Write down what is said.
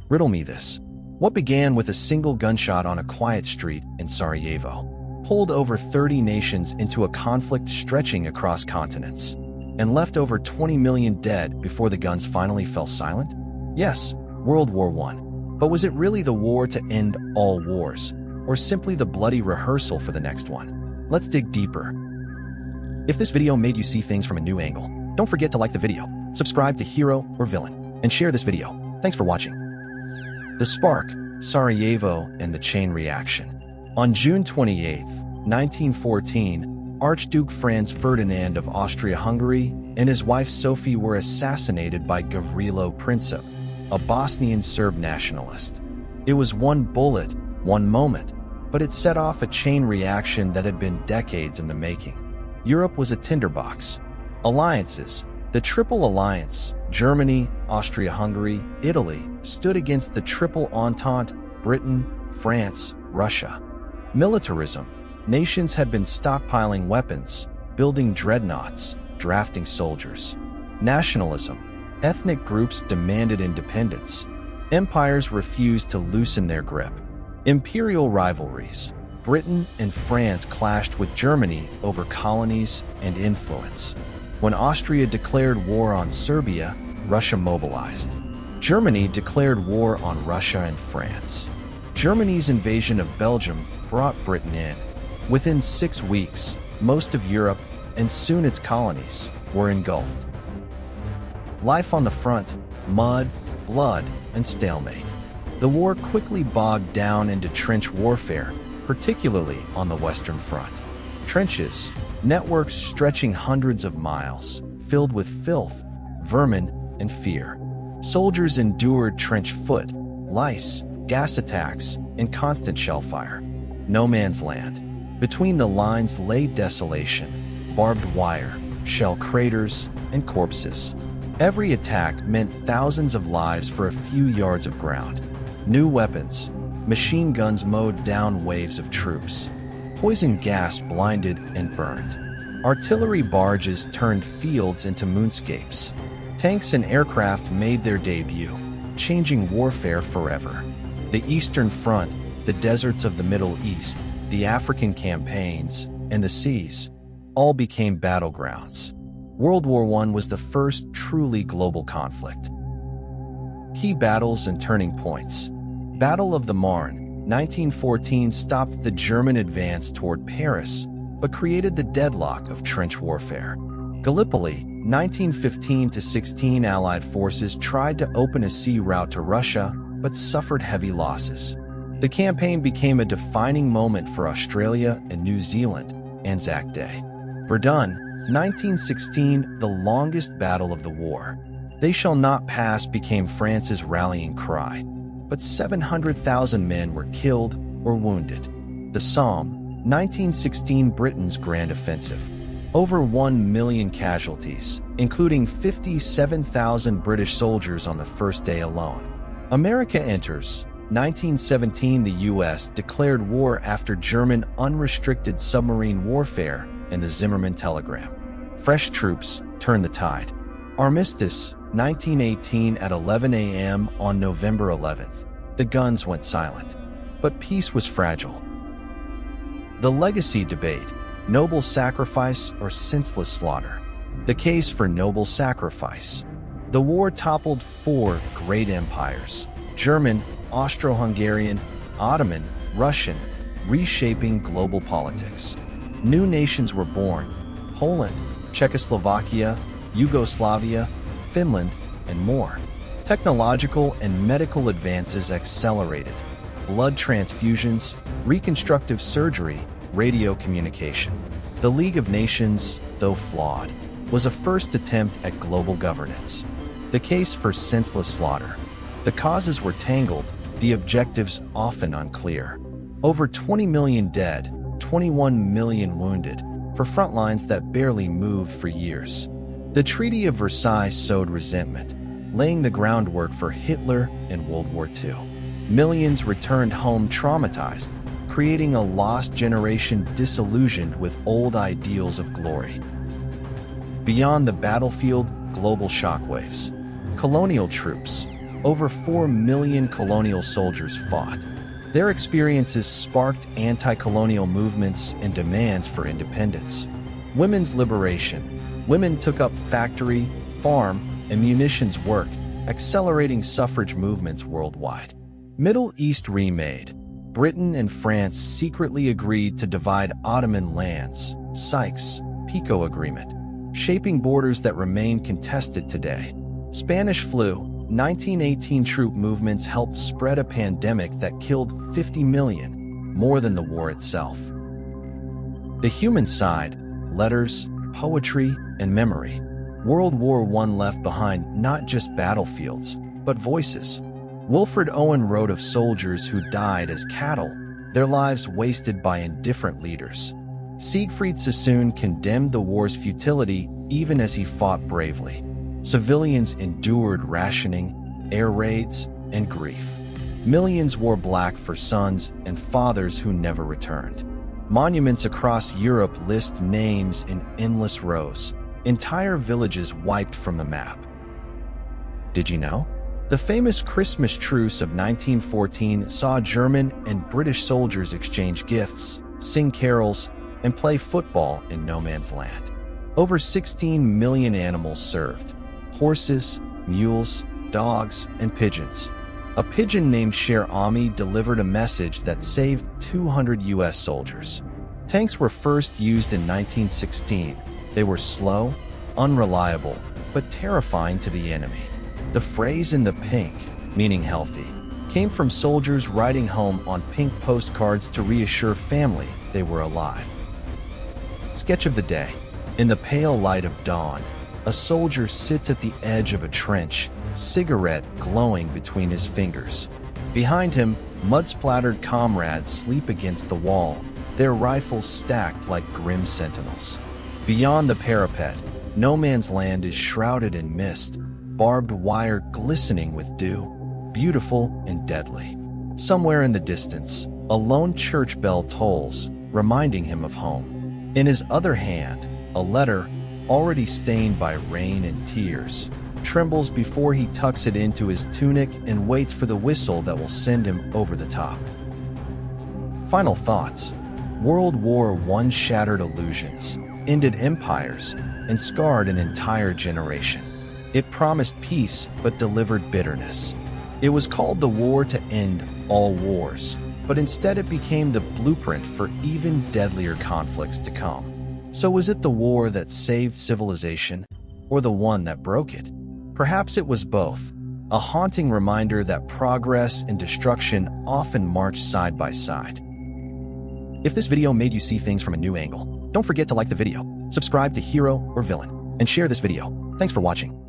Riddle me this. What began with a single gunshot on a quiet street in Sarajevo pulled over 30 nations into a conflict stretching across continents and left over 20 million dead before the guns finally fell silent? Yes, World War I. But was it really the war to end all wars, or simply the bloody rehearsal for the next one? Let's dig deeper. If this video made you see things from a new angle, don't forget to like the video, subscribe to Hero or Villain, and share this video. Thanks for watching. The Spark, Sarajevo, and the Chain Reaction. On June 28, 1914, Archduke Franz Ferdinand of Austria-Hungary and his wife Sophie were assassinated by Gavrilo Princip, a Bosnian Serb nationalist. It was one bullet, one moment, but it set off a chain reaction that had been decades in the making. Europe was a tinderbox. Alliances, the Triple Alliance, Germany, Austria-Hungary, Italy, stood against the Triple Entente, Britain, France, Russia. Militarism, nations had been stockpiling weapons, building dreadnoughts, drafting soldiers. Nationalism, ethnic groups demanded independence. Empires refused to loosen their grip. Imperial rivalries, Britain and France clashed with Germany over colonies and influence. When Austria declared war on Serbia, Russia mobilized. Germany declared war on Russia and France. Germany's invasion of Belgium brought Britain in. Within 6 weeks, most of Europe, and soon its colonies, were engulfed. Life on the front, mud, blood, and stalemate. The war quickly bogged down into trench warfare, particularly on the Western Front. Trenches, networks stretching hundreds of miles, filled with filth, vermin, and fear. Soldiers endured trench foot, lice, gas attacks, and constant shell fire. No man's land. Between the lines lay desolation, barbed wire, shell craters, and corpses. Every attack meant thousands of lives for a few yards of ground. New weapons, machine guns mowed down waves of troops. Poison gas blinded and burned. Artillery barges turned fields into moonscapes. Tanks and aircraft made their debut, changing warfare forever. The Eastern Front, the deserts of the Middle East, the African campaigns, and the seas, all became battlegrounds. World War I was the first truly global conflict. Key battles and turning points. Battle of the Marne, 1914, stopped the German advance toward Paris, but created the deadlock of trench warfare. Gallipoli, 1915-16, Allied forces tried to open a sea route to Russia, but suffered heavy losses. The campaign became a defining moment for Australia and New Zealand, Anzac Day. Verdun, 1916, the longest battle of the war. They shall not pass became France's rallying cry, but 700,000 men were killed or wounded. The Somme, 1916, Britain's grand offensive. Over 1 million casualties, including 57,000 British soldiers on the first day alone. America enters. 1917, the U.S. declared war after German unrestricted submarine warfare and the Zimmermann telegram. Fresh troops turned the tide. Armistice, 1918, at 11 a.m. on November 11th. The guns went silent, but peace was fragile. The legacy debate, noble sacrifice or senseless slaughter. The case for noble sacrifice. The war toppled 4 great empires: German, Austro-Hungarian, Ottoman, Russian, reshaping global politics. New nations were born: Poland, Czechoslovakia, Yugoslavia, Finland, and more. Technological and medical advances accelerated. Blood transfusions, reconstructive surgery, radio communication. The League of Nations, though flawed, was a first attempt at global governance. The case for senseless slaughter. The causes were tangled, the objectives often unclear. Over 20 million dead, 21 million wounded, for front lines that barely moved for years. The Treaty of Versailles sowed resentment, laying the groundwork for Hitler and World War II. Millions returned home traumatized, creating a lost generation disillusioned with old ideals of glory. Beyond the battlefield, global shockwaves. Colonial troops. Over 4 million colonial soldiers fought. Their experiences sparked anti-colonial movements and demands for independence. Women's liberation. Women took up factory, farm, and munitions work, accelerating suffrage movements worldwide. Middle East remade. Britain and France secretly agreed to divide Ottoman lands, Sykes-Picot Agreement, shaping borders that remain contested today. Spanish flu. 1918 troop movements helped spread a pandemic that killed 50 million, more than the war itself. The human side. Letters, poetry, and memory. World War I left behind not just battlefields, but voices. Wilfred Owen wrote of soldiers who died as cattle, their lives wasted by indifferent leaders. Siegfried Sassoon condemned the war's futility even as he fought bravely. Civilians endured rationing, air raids, and grief. Millions wore black for sons and fathers who never returned. Monuments across Europe list names in endless rows, entire villages wiped from the map. Did you know? The famous Christmas truce of 1914 saw German and British soldiers exchange gifts, sing carols, and play football in no man's land. Over 16 million animals served: horses, mules, dogs, and pigeons. A pigeon named Cher Ami delivered a message that saved 200 U.S. soldiers. Tanks were first used in 1916. They were slow, unreliable, but terrifying to the enemy. The phrase "in the pink," meaning healthy, came from soldiers writing home on pink postcards to reassure family they were alive. Sketch of the day. In the pale light of dawn, a soldier sits at the edge of a trench, cigarette glowing between his fingers. Behind him, mud-splattered comrades sleep against the wall, their rifles stacked like grim sentinels. Beyond the parapet, no man's land is shrouded in mist, barbed wire glistening with dew, beautiful and deadly. Somewhere in the distance, a lone church bell tolls, reminding him of home. In his other hand, a letter, already stained by rain and tears, trembles before he tucks it into his tunic and waits for the whistle that will send him over the top. Final thoughts. World War I shattered illusions, ended empires, and scarred an entire generation. It promised peace but delivered bitterness. It was called the war to end all wars, but instead it became the blueprint for even deadlier conflicts to come. So was it the war that saved civilization, or the one that broke it? Perhaps it was both, a haunting reminder that progress and destruction often march side by side. If this video made you see things from a new angle, don't forget to like the video, subscribe to Hero or Villain, and share this video. Thanks for watching.